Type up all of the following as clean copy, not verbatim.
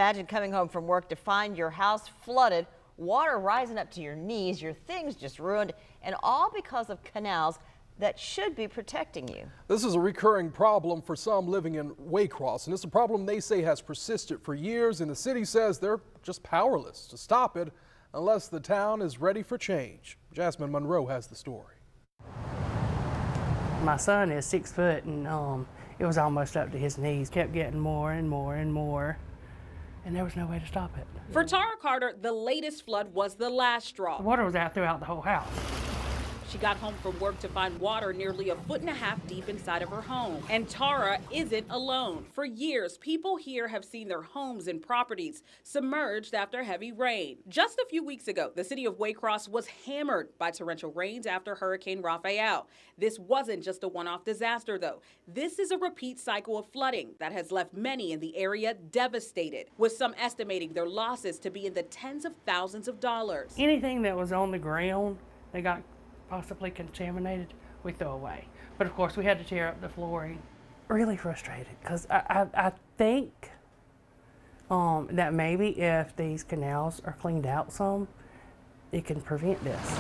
Imagine coming home from work to find your house flooded, water rising up to your knees, your things just ruined, and all because of canals that should be protecting you. This is a recurring problem for some living in Waycross, and it's a problem they say has persisted for years, and the city says they're just powerless to stop it unless the town is ready for change. Jasmine Monroe has the story. My son is 6 foot, and it was almost up to his knees. Kept getting more and more and more, and there was no way to stop it. For Tara Carter, the latest flood was the last straw. The water was out throughout the whole house. She got home from work to find water nearly 1.5 feet deep inside of her home. And Tara isn't alone. For years, people here have seen their homes and properties submerged after heavy rain. Just a few weeks ago, the city of Waycross was hammered by torrential rains after Hurricane Rafael. This wasn't just a one-off disaster, though. This is a repeat cycle of flooding that has left many in the area devastated, with some estimating their losses to be in the tens of thousands of dollars. Anything that was on the ground that got possibly contaminated, we throw away. But of course, we had to tear up the flooring. Really frustrated, because I think that maybe if these canals are cleaned out some, it can prevent this.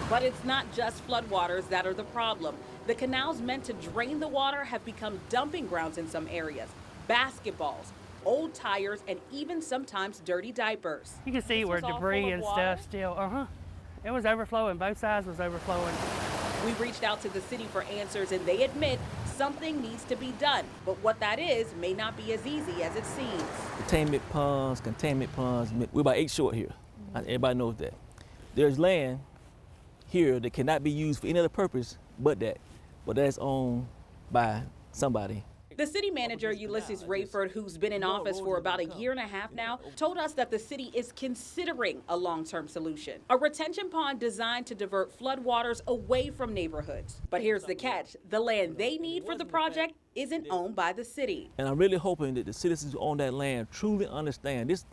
But it's not just floodwaters that are the problem. The canals meant to drain the water have become dumping grounds in some areas. Basketballs, old tires, and even sometimes dirty diapers. You can see where debris and stuff still, It was overflowing, both sides was overflowing. We reached out to the city for answers, and they admit something needs to be done. But what that is may not be as easy as it seems. Containment ponds, we're about 8 short here. Everybody knows that. There's land here that cannot be used for any other purpose but that's owned by somebody. The city manager, Ulysses Rayford, who's been in office for about 1.5 years now, told us that the city is considering a long-term solution. A retention pond designed to divert floodwaters away from neighborhoods. But here's the catch. The land they need for the project isn't owned by the city. And I'm really hoping that the citizens who own that land truly understand this.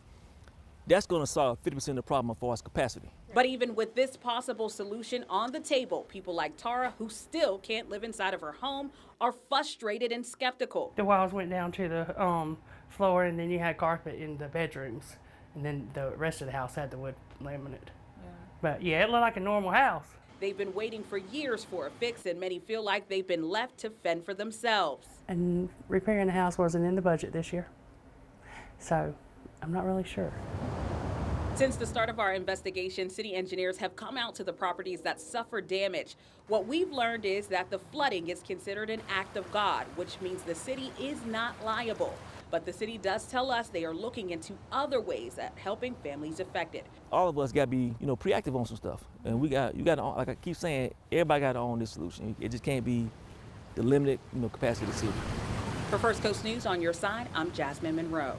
That's going to solve 50% of the problem as far as capacity. But even with this possible solution on the table, people like Tara, who still can't live inside of her home, are frustrated and skeptical. The walls went down to the floor, and then you had carpet in the bedrooms, and then the rest of the house had the wood laminate. Yeah. But yeah, it looked like a normal house. They've been waiting for years for a fix, and many feel like they've been left to fend for themselves. And repairing the house wasn't in the budget this year, so I'm not really sure. Since the start of our investigation, city engineers have come out to the properties that suffered damage. What we've learned is that the flooding is considered an act of God, which means the city is not liable. But the city does tell us they are looking into other ways at helping families affected. All of us got to be, proactive on some stuff. And you got to, like I keep saying, everybody got to own this solution. It just can't be the limited, capacity of the city. For First Coast News on your side, I'm Jasmine Monroe.